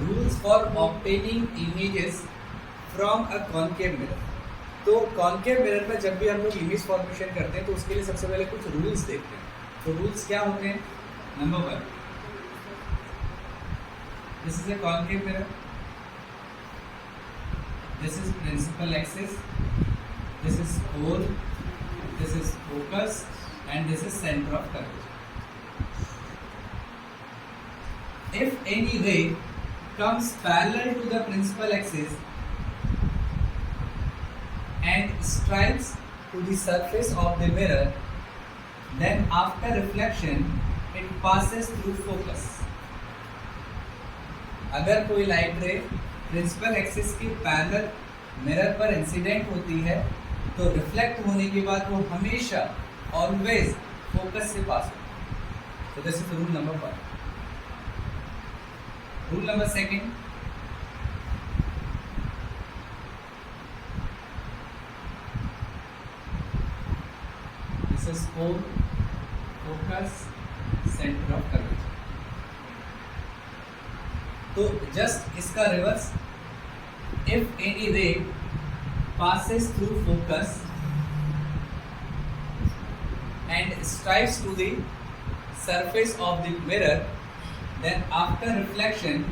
Rules for obtaining images from a concave mirror. तो concave mirror में जब भी हम लोग इमेज फॉर्मेशन करते हैं तो उसके लिए सबसे पहले कुछ रूल्स देखते हैं। तो रूल्स क्या होते हैं? Number 1, this is a concave mirror, this is principal axis, this is pole, this is focus and this is center of curvature. If any ray comes parallel to the principal axis and strikes to the surface of the mirror, then after reflection it passes through focus. अगर कोई light रे principal axis के parallel mirror पर incident होती है तो reflect होने के बाद वो हमेशा ऑलवेज फोकस से पास हो। तो this is rule number 1। Rule number 2, this is pole, focus, centre of curvature. तो जस्ट इसका reverse, if any ray passes through focus and strikes to the surface of the mirror, then after reflection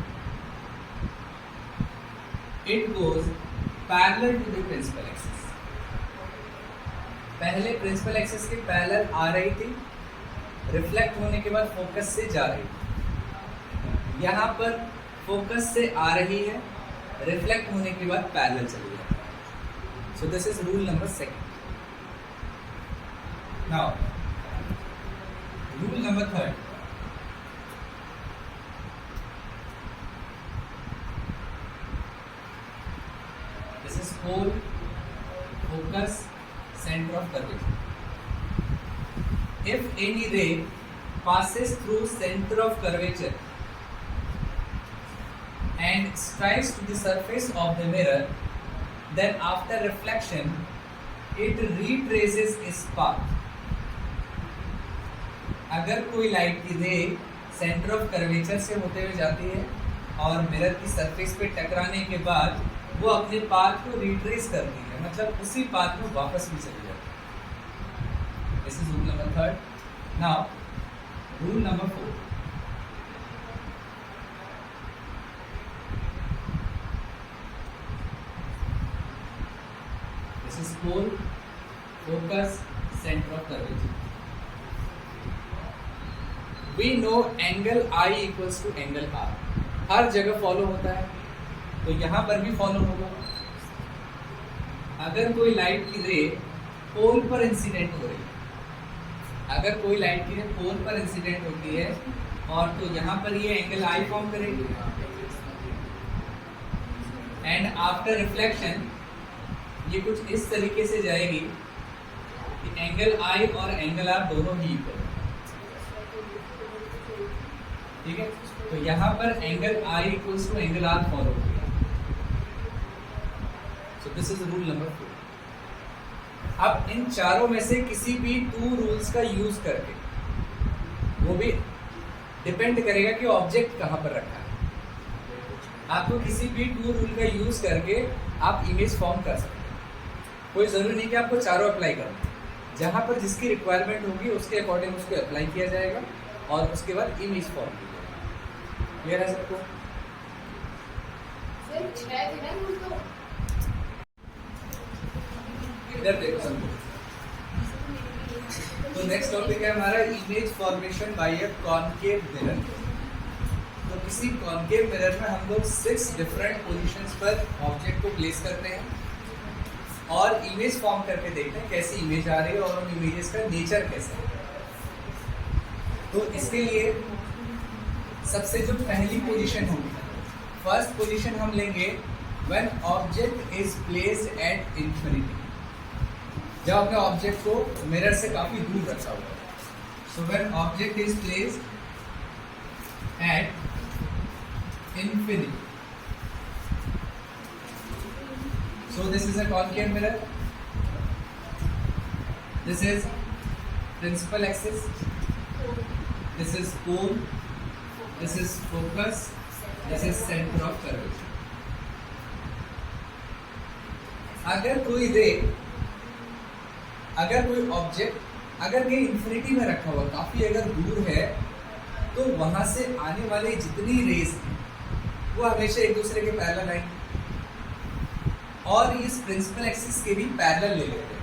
it goes parallel to the principal axis. पहले principal axis के parallel आ रही थी, reflect होने के बाद focus से जा रही थी। यहाँ पर फोकस से आ रही है, रिफ्लेक्ट होने के बाद पैरेलल चली जाती है। So this is rule number 2. Now, rule number 3. This is pole, focus, center of curvature. If any ray passes through center of curvature and strikes to the surface of the mirror, then after reflection it retraces its path. अगर कोई light की रे centre of curvature से होते हुए जाती है और मिरर की सरफेस पे टकराने के बाद वो अपने पाथ को रिट्रेस करती है, मतलब उसी पाथ में वापस भी चली जाती है। This is rule number 3। Now rule number 4। This is pole, focus, center of curvature. We know angle I equals to angle R. हर जगह फॉलो होता है, तो यहाँ पर भी फॉलो होगा। अगर कोई लाइट की रे पोल पर इंसिडेंट हो रही है, अगर कोई लाइट की रे पोल पर इंसिडेंट होती है और तो यहाँ पर ये एंगल I फॉर्म करेगी एंड आफ्टर रिफ्लेक्शन ये कुछ इस तरीके से जाएगी कि एंगल I और एंगल R दोनों ही इक्वल, ठीक है। तो यहाँ पर angle I equals to angle R follow हो गया। So this is rule number 4। अब इन चारों में से किसी भी 2 रूल्स का यूज करके, वो भी डिपेंड करेगा कि ऑब्जेक्ट कहाँ पर रखा है, आपको किसी भी 2 रूल का यूज करके आप इमेज फॉर्म कर सकते हैं। कोई ज़रूरी नहीं कि आपको चारों अप्लाई करना, जहाँ पर जिसकी रिक्वायरमेंट होगी उसके अकॉर्डिंग उसको अप्लाई किया जाएगा और उसके बाद इमेज फॉर्म की जाएगी। क्लियर है सबको? इधर देखो सबको। तो नेक्स्ट टॉपिक है हमारा image formation by a concave mirror. तो किसी कॉनकेव मिरर में हम लोग 6 डिफरेंट पोजीशंस पर ऑब्जेक्ट को प्लेस करते हैं और इमेज फॉर्म करके देखते हैं कैसी इमेज आ रही है और उन इमेजेस का नेचर कैसा है। तो इसके लिए सबसे जो पहली पोजीशन होगी, फर्स्ट पोजीशन हम लेंगे when object is placed at infinity, जब अपने ऑब्जेक्ट को मिरर से काफी दूर रखा हुआ है। So when object is placed at infinity, so this is a concave mirror, this is principal axis, this is pole, this is focus this is centre of curvature. अगर कोई ऑब्जेक्ट अगर कहीं इंफिनिटी में रखा हुआ, काफी अगर दूर है, तो वहां से आने वाली जितनी रेज हैं वो हमेशा एक दूसरे के पैरेलल आएंगे और इस प्रिंसिपल एक्सिस के भी पैरेलल ले लेते हैं।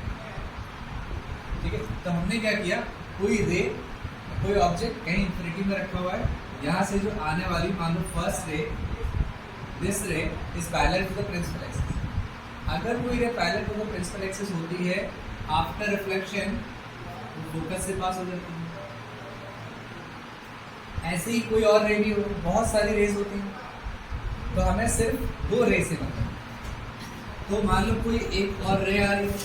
ठीक है, तो हमने क्या किया, कोई ऑब्जेक्ट कहीं इंफिनिटी में रखा हुआ है, यहाँ से जो आने वाली, मान लो first ray, this ray is parallel to the principal axis. अगर कोई ray parallel to the principal axis होती है, आफ्टर रिफ्लेक्शन फोकस से पास हो जाती है। ऐसे ही कोई और रे भी हो, बहुत सारी रेज होती हैं, तो हमें सिर्फ 2 रे से मतलब। तो मान लो कोई एक और रे आ रही है,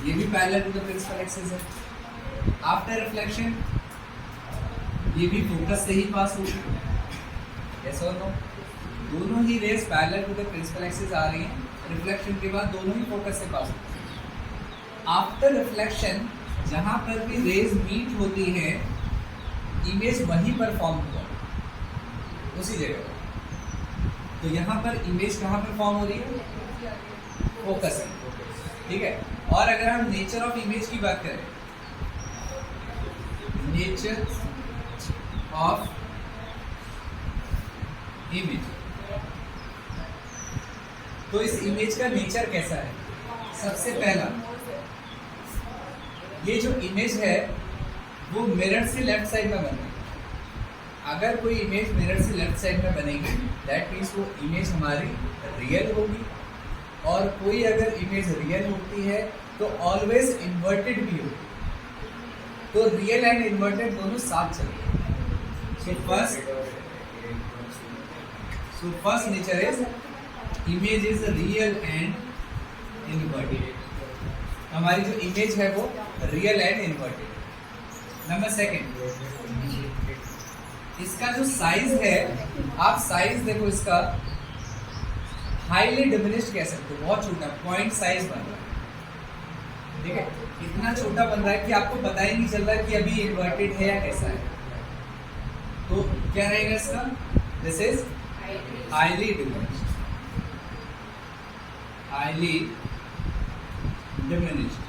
ये भी parallel to the principal axis है, आफ्टर रिफ्लेक्शन ये भी फोकस से ही पास होगी। यस और नो? दोनों ही rays parallel to the principal axis आ रही हैं, रिफ्लेक्शन के बाद दोनों ही फोकस से पास होती हैं। आफ्टर रिफ्लेक्शन जहाँ पर भी रेज मीट होती है, इमेज वहीं पर फॉर्म हुआ, उसी जगह पर। तो यहाँ पर इमेज कहाँ पर फॉर्म हो रही है? फोकस है। ठीक है, और अगर हम नेचर ऑफ इमेज की बात करें, नेचर ऑफ इमेज, तो इस इमेज का नेचर कैसा है? सबसे पहला, ये जो इमेज है वो मिरर से लेफ्ट साइड में बनेगी। अगर कोई इमेज मिरर से लेफ्ट साइड में बनेगी, दैट मीन्स वो इमेज हमारी रियल होगी। और कोई अगर इमेज रियल होती है तो ऑलवेज इन्वर्टेड भी होगी। तो रियल एंड इन्वर्टेड दोनों साथ चलते हैं। So first nature is image is real and inverted. हमारी जो इमेज है वो real and inverted. Number second, इसका जो साइज है, आप साइज देखो, इसका हाईली डिमिनिश्ड कह सकते हो, बहुत छोटा पॉइंट साइज बन रहा है। ठीक है, इतना छोटा बन रहा है कि आपको पता ही नहीं चल रहा कि अभी इन्वर्टेड है या कैसा है। तो क्या रहेगा इसका? This is highly diminished, highly diminished.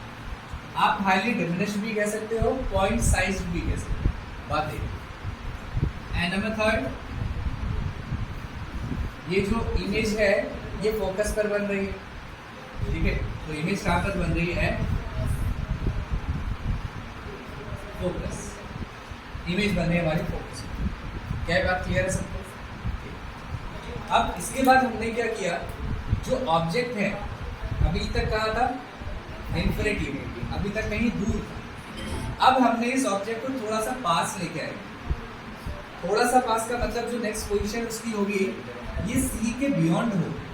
आप हाईली डिमिनिश्ड भी कह सकते हो, पॉइंट साइज भी कह सकते हो, बात है। एंड नंबर थर्ड, ये जो इमेज है ये फोकस पर बन रही है। ठीक है, तो इमेज कहाँ पर बन रही है? फोकस, इमेज बन रही है हमारी फोकस। क्या बात क्लियर है सबको? अब इसके बाद हमने क्या किया, जो ऑब्जेक्ट है अभी तक कहाँ था? इन्फिनिटी में, अभी तक कहीं दूर था। अब हमने इस ऑब्जेक्ट को थोड़ा सा पास लेके आए। थोड़ा सा पास का मतलब जो नेक्स्ट पोजीशन उसकी होगी ये सी के बियॉन्ड होगी,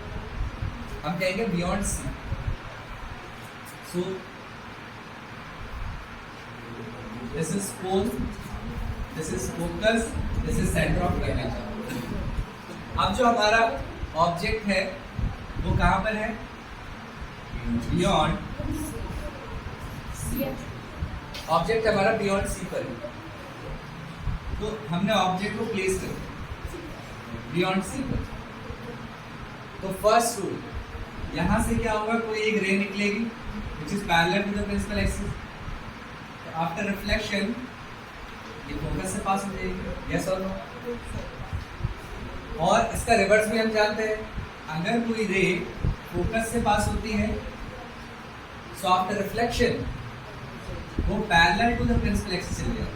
हम कहेंगे beyond C. So this is cone, this is focus, this is centre of curvature. अब जो हमारा ऑब्जेक्ट है वो कहाँ पर है? बियॉन्ड, ऑब्जेक्ट हमारा बियॉन्ड सी पर है। तो हमने ऑब्जेक्ट को प्लेस कर दिया बियॉन्ड सी पर। तो फर्स्ट रूल, यहाँ से क्या होगा, कोई एक रे निकलेगी which is parallel to the principal axis. तो आफ्टर रिफ्लेक्शन ये फोकस से पास हो जाएगी। यस और नो? और इसका रिवर्स भी हम जानते हैं, अगर कोई रे फोकस से पास होती है, सो आफ्टर रिफ्लेक्शन वो parallel to the principal axis चली जाती है।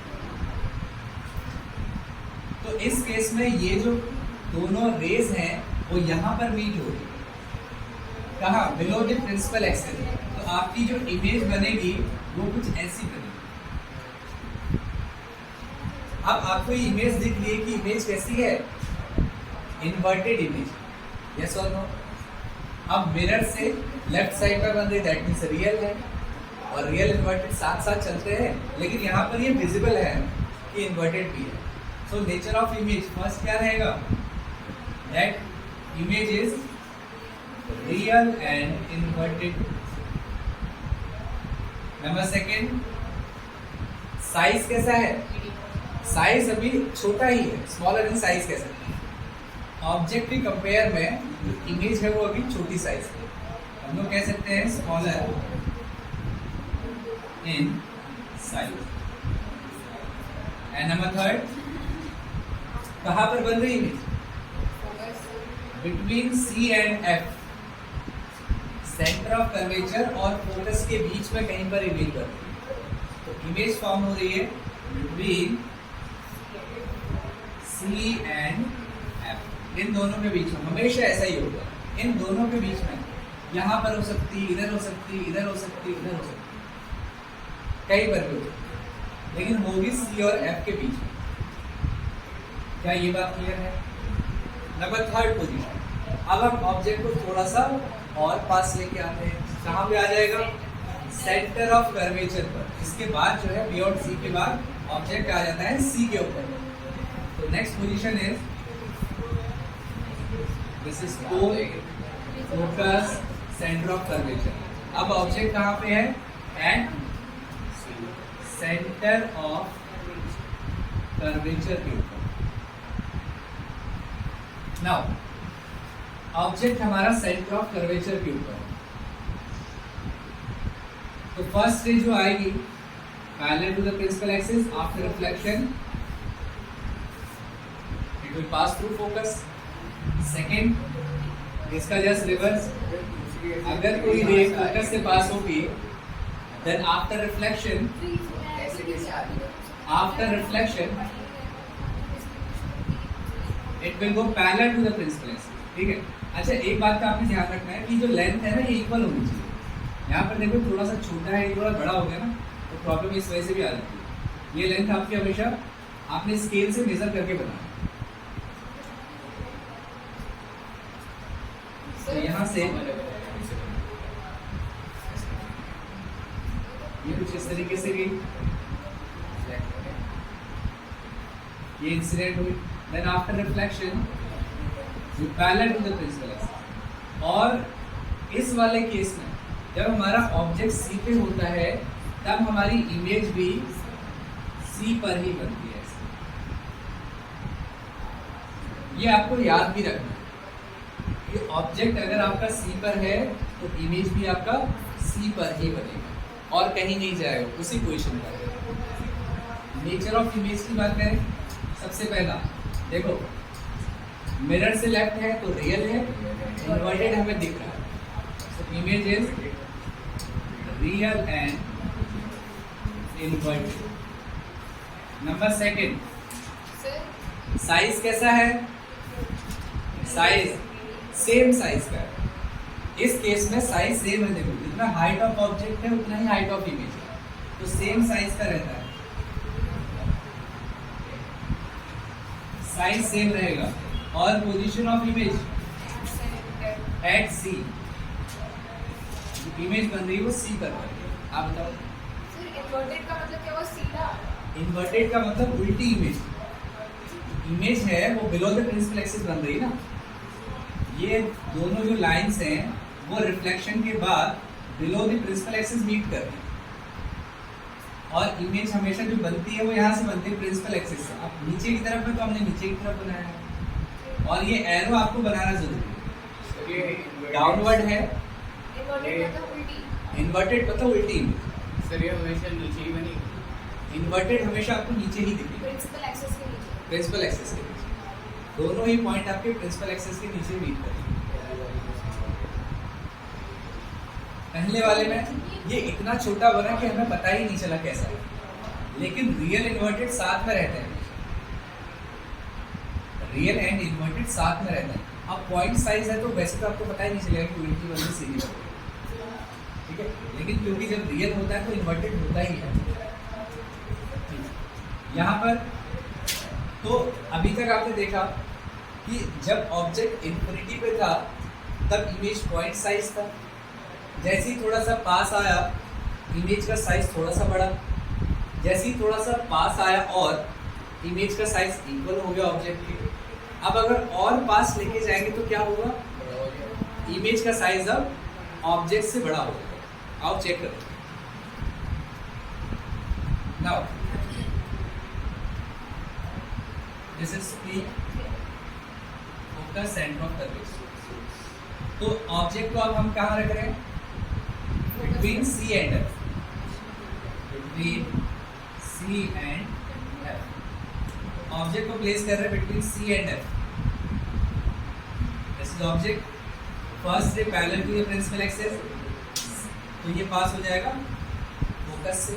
तो इस केस में ये जो दोनों रेज हैं वो यहाँ पर मीट हो रही है, कहाँ? Below the principal axis. तो आपकी जो इमेज बनेगी वो कुछ ऐसी बनेगी। अब आपको ये इमेज दिख रही है कि इमेज कैसी है? Inverted image. यस और नो? अब मिरर से लेफ्ट साइड पर बन रही, दैट मीन्स रियल है, और रियल इन्वर्टेड साथ साथ चलते हैं, लेकिन यहाँ पर ये विजिबल है कि इन्वर्टेड भी है। So nature of image first क्या रहेगा? That image is real and inverted. Number second, size कैसा है? साइज अभी छोटा ही है, स्मॉलर इन साइज कह सकते हैं। ऑब्जेक्ट के कंपेयर में जो इमेज है वो अभी छोटी साइज की, हम लोग कह सकते हैं smaller in size. And number third, कहां पर बन रही image? Between C and F, centre of curvature और फोकस के बीच में कहीं पर इमेज बन रही है। तो इमेज फॉर्म हो रही है बिटवीन सी एंड एफ, इन दोनों के बीच में। हमेशा ऐसा ही होगा, इन दोनों के बीच में। यहां पर हो सकती, इधर हो सकती, इधर हो सकती, इधर हो सकती, कहीं पर भी हो सकती, लेकिन होगी सी और एफ के बीच में। क्या ये बात क्लियर है? नंबर थर्ड पोजीशन, अब हम ऑब्जेक्ट को थोड़ा सा और पास लेके आते हैं। कहाँ पे आ जाएगा? सेंटर ऑफ कर्वेचर पर। इसके बाद जो है बियॉन्ड सी के बाद ऑब्जेक्ट आ जाता है सी के ऊपर। तो next position is this is focus centre of curvature. अब ऑब्जेक्ट कहाँ पे है? एट सेंटर ऑफ कर्वेचर के ऊपर। नाउ ऑब्जेक्ट हमारा सेंटर ऑफ कर्वेचर के ऊपर, तो फर्स्ट रे जो आएगी parallel to the principal axis, after reflection it will pass through focus. Second, इसका जस्ट रिवर्स, अगर कोई रे फोकस से पास होगी then after reflection it will go parallel to the principal axis. ठीक है। अच्छा, एक बात का आपने ध्यान रखना है कि जो लेंथ है ना ये इक्वल होनी चाहिए। यहाँ पर देखो थोड़ा सा छोटा है, थोड़ा बड़ा हो गया ना, तो प्रॉब्लम इस वजह से भी आ जाती है। ये लेंथ आपकी हमेशा आपने स्केल से मेजर करके बनाना। तो यहाँ से ये कुछ इस तरीके से गई, ये इंसिडेंट हुई, then after reflection parallel to the principal axis. और इस वाले केस में जब हमारा ऑब्जेक्ट सी पे होता है तब हमारी इमेज भी सी पर ही बनती है। ये आपको याद भी रखना है कि ऑब्जेक्ट अगर आपका सी पर है तो इमेज भी आपका सी पर ही बनेगा और कहीं नहीं जाएगा, उसी पोजीशन पर। नेचर ऑफ इमेज की बात करें, सबसे पहला देखो मिरर से लेफ्ट है तो रियल है, इन्वर्टेड हमें दिख रहा है, so image is real and inverted. Number second, size कैसा है? साइज सेम साइज का है। इस केस में साइज सेम है, देखो जितना हाइट ऑफ ऑब्जेक्ट है उतना ही हाइट ऑफ इमेज है, तो सेम साइज का रहता है, साइज सेम रहेगा। और position of image at C, image बन रही है वो सी पर बन रही है। आप बताओ सर, इन्वर्टेड का मतलब क्या हुआ? सीधा। इन्वर्टेड का मतलब उल्टी इमेज। इमेज है वो बिलो द प्रिंसिपल एक्सिस बन रही है ना। ये दोनों जो लाइंस हैं वो रिफ्लेक्शन के बाद below the principal axis meet कर रही है, और इमेज हमेशा जो बनती है वो यहाँ से बनती है प्रिंसिपल एक्सिस से। अब नीचे की तरफ है तो हमने नीचे की तरफ बनाया है, और ये एरो आपको बनाना जरूरी है। डाउनवर्ड है, इन्वर्टेड मतलब उल्टी इमेज। सर ये हमेशा नीचे ही बनेगी। इन्वर्टेड हमेशा आपको नीचे ही दिखेगी, प्रिंसिपल एक्सिस के नीचे। प्रिंसिपल एक्सिस के नीचे। दोनों ही पॉइंट आपके प्रिंसिपल एक्सिस के नीचे मीट करेंगे। पहले वाले में ये इतना छोटा बना कि हमें पता ही नहीं चला कैसा है, लेकिन रियल इन्वर्टेड साथ में रहते हैं, रियल एंड इन्वर्टेड साथ में रहते हैं। अब पॉइंट साइज है तो वैसे तो आपको पता ही नहीं चलेगा कि उल्टी वाली सीधी है, ठीक है, लेकिन क्योंकि जब रियल होता है तो इन्वर्टेड होता ही है। यहाँ पर तो अभी तक आपने देखा कि जब ऑब्जेक्ट इन्फिनिटी पे था तब इमेज पॉइंट साइज था, जैसे ही थोड़ा सा पास आया इमेज का साइज थोड़ा सा बढ़ा, जैसे ही थोड़ा सा पास आया और इमेज का साइज इक्वल हो गया ऑब्जेक्ट के। अब अगर और पास लेके जाएंगे तो क्या होगा? इमेज का साइज अब ऑब्जेक्ट से बड़ा होगा। आओ चेक करो। Now this is P, focus centre of curvature. तो ऑब्जेक्ट को अब हम कहाँ रख रहे हैं? Between C and F, between C and F. Object को प्लेस कर रहे हैं between C and F. This is object, first ray parallel to the principal axis, तो ये पास हो जाएगा फोकस से।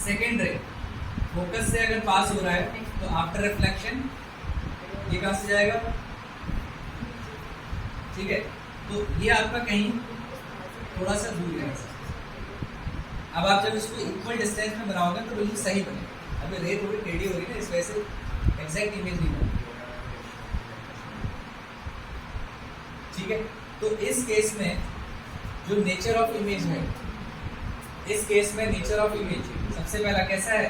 सेकेंड रे फोकस से अगर पास हो रहा है तो आफ्टर रिफ्लेक्शन ये कहाँ से जाएगा? ठीक है, तो ये आपका कहीं थोड़ा सा दूर है। अब आप जब इसको इक्वल डिस्टेंस में बनाओगे तो बिल्कुल सही बनेगा। अभी रे थोड़ी टेढ़ी हो रही है ना, इस वजह से एग्जैक्ट इमेज नहीं बनेगी। ठीक है, तो इस केस में जो नेचर ऑफ इमेज है, इस केस में नेचर ऑफ इमेज सबसे पहला कैसा है?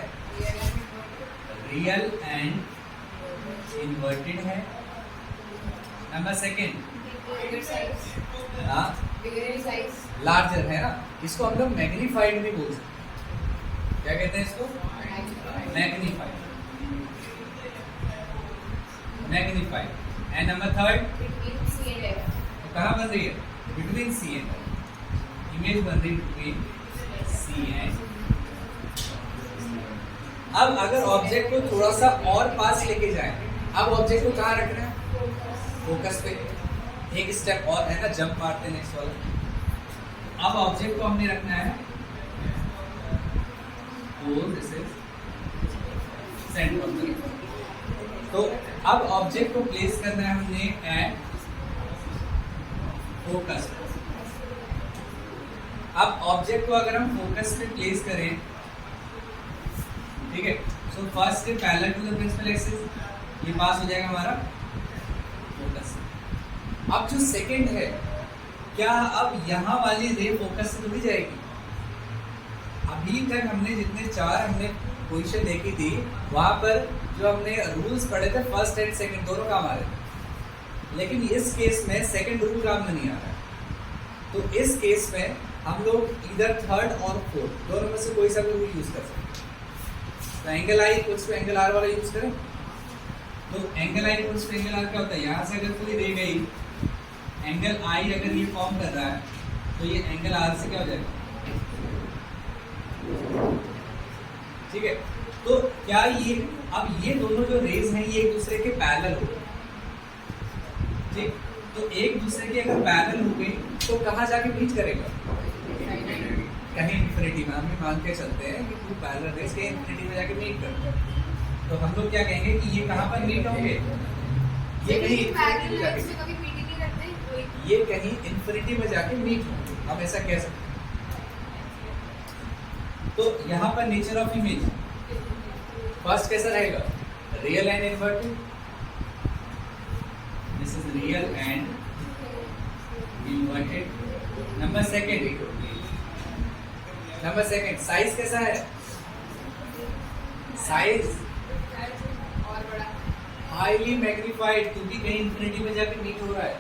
रियल एंड इन्वर्टेड है। नंबर सेकेंड लार्जर है ना, इसको हम लोग मैग्नीफाइड भी बोल सकते। क्या कहते हैं इसको? Magnified, magnified. And number third, तो कहाँ बन रही है? Between C and F. Image बन रही है बिटवीन सी एंड। अब अगर ऑब्जेक्ट को थोड़ा सा और पास लेके जाए, अब ऑब्जेक्ट को कहाँ रखना है? फोकस पे। एक स्टेप और है ना, जंप मारते हैं नेक्स्ट वाला। अब ऑब्जेक्ट को हमने रखना है सेंटर ऑफ द। तो अब ऑब्जेक्ट को प्लेस करना है हमने एट फोकस। अब ऑब्जेक्ट को अगर हम फोकस पे प्लेस करें, ठीक है, so first ray parallel to the principal axis, ये पास हो जाएगा हमारा फोकस। अब जो सेकंड है, क्या अब यहाँ वाली रे फोकस से जुड़ी जाएगी? अभी तक हमने जितने चार हमने पोजीशन देखी थी, वहां पर जो हमने रूल्स पढ़े थे फर्स्ट एंड सेकंड दोनों काम आ रहे थे, लेकिन इस केस में सेकंड रूल काम में नहीं आ रहा है। तो इस केस में हम लोग इधर थर्ड और फोर्थ दोनों में से कोई सा भी रूल यूज कर सकते हैं। तो angle I equals to angle R वाला यूज करें। तो angle I equals to angle R क्या होता है? यहाँ से अगर कोई रे गई, एंगल आई अगर ये फॉर्म कर रहा है, तो ये एंगल आर से क्या हो जाएगा? ठीक है, तो क्या ये अब ये दोनों जो रेज हैं ये एक दूसरे के पैरेलल हो, ठीक, तो एक दूसरे के अगर पैरेलल हो गई तो कहाँ जाके मीट करेगा? कहीं इन्फिनिटी में। हम मान के चलते हैं कि टू पैरेलल रेज के इन्फिनिटी में जाके मीट करते हैं, तो हम लोग क्या कहेंगे कि ये कहाँ पर मीट होंगे? ये कहीं इन्फिनिटी में जाके, ये कहीं इन्फिनिटी में जाके मीट होंगे, हम ऐसा कह सकते हैं। तो यहाँ पर नेचर ऑफ इमेज फर्स्ट कैसा रहेगा? Real and inverted. This is real and inverted. Number second size कैसा है? साइज हाईली मैग्नीफाइड, क्योंकि कहीं इन्फिनिटी में जाके मीट हो रहा है।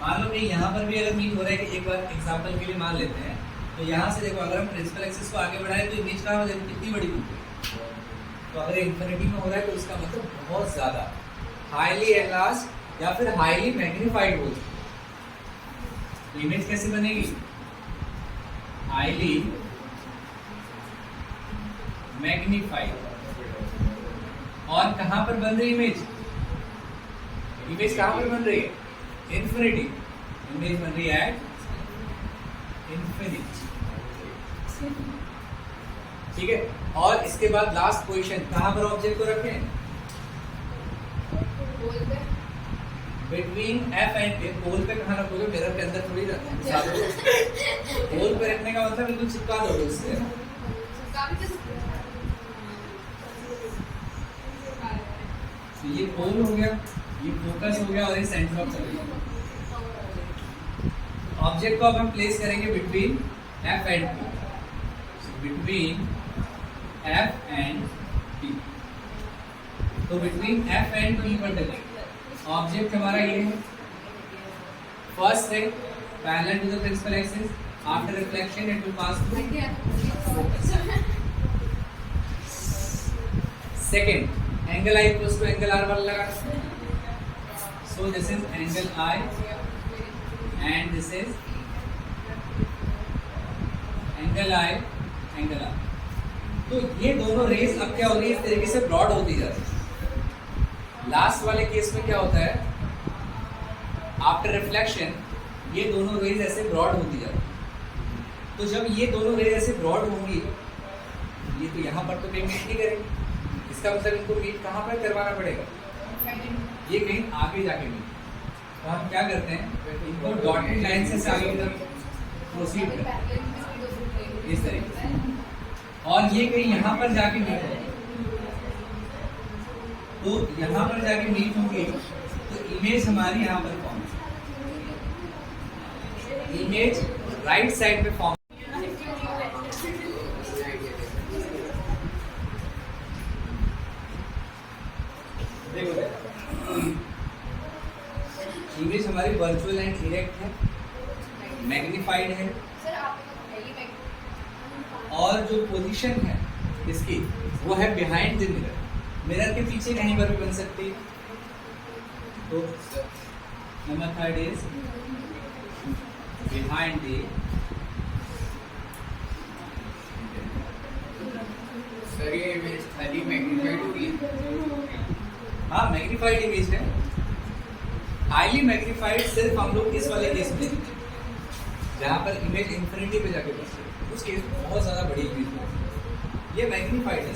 मान लो कहीं यहाँ पर भी अगर मीट हो रहा है, कि एक बार एग्जांपल के लिए मान लेते हैं, तो यहाँ से देखो अगर हम प्रिंसिपल एक्सिस को आगे बढ़ाएं तो इमेज कहाँ हो जाएगी? कितनी बड़ी होगी? तो अगर इन्फिनिटी में हो रहा है तो इसका मतलब बहुत ज्यादा हाईली एनलार्ज्ड या फिर हाईली मैग्नीफाइड हो। तो इमेज कैसे बनेगी? Highly magnified. और कहां पर बन रही इमेज? इमेज कहां पर बन रही है? इन्फिनिटी। इमेज बन रही है एट इन्फिनिटी। ठीक है, और इसके बाद लास्ट पोजीशन कहां पर ऑब्जेक्ट को रखें? बिटवीन एफ एंड ए। पोल पे कहां रखोगे? मिरर के अंदर थोड़ी रखना। पोल पे रखने का मतलब बिल्कुल चिपका दोगे उससे। तो ये पोल हो गया, ये फोकस हो गया, और ये सेंटर ऑफ चलेगा। ऑब्जेक्ट को अब हम प्लेस करेंगे between F and P, between F and P. तो बिटवीन एफ एंड पी पर डलेंगे। ऑब्जेक्ट हमारा ये है, फर्स्ट है parallel to the principal axis, after reflection it will pass through focus. Second angle I equals to angle R वाला लगा, So this is angle I and this is angle I, angle I. तो ये दोनों raise अब क्या हो रही है, इस तरीके से ब्रॉड होती जा रही है। लास्ट वाले केस में क्या होता है, आफ्टर रिफ्लेक्शन ये दोनों रेज ऐसे ब्रॉड होती जा रही है। तो जब ये दोनों रेज ऐसे ब्रॉड होंगी, ये तो यहाँ पर तो कहीं मीट नहीं करेंगे, इसका मतलब इनको मीट कहाँ पर करवाना पड़ेगा, ये कहीं आगे जाके मीट। तो हम क्या करते हैं, इनको डॉटेड लाइन से आगे की तरफ प्रोसीड करते हैं इस तरीके से, और ये कहीं यहाँ पर जाके मीट होगी। तो यहाँ पर जाके मीट होंगे तो इमेज हमारी यहाँ पर फॉर्म, इमेज राइट साइड पे फॉर्म। इमेज हमारी वर्चुअल एंड इरेक्ट है, मैग्नीफाइड है, सर आपको पहले मैं और जो पोजीशन है इसकी वो है बिहाइंड द मिरर, मिरर के पीछे कहीं पर भी बन सकती है। तो number third is behind the, sir ये इमेज खाली मैग्नीफाइड होगी। हाँ मैग्नीफाइड इमेज है, हाईली मैग्नीफाइड सिर्फ हम लोग इस वाले केस में देखते हैं जहाँ पर इमेज इंफिनिटी पे जाके बचती है, उस केस में बहुत ज़्यादा बड़ी इमेज है, ये मैग्नीफाइड है।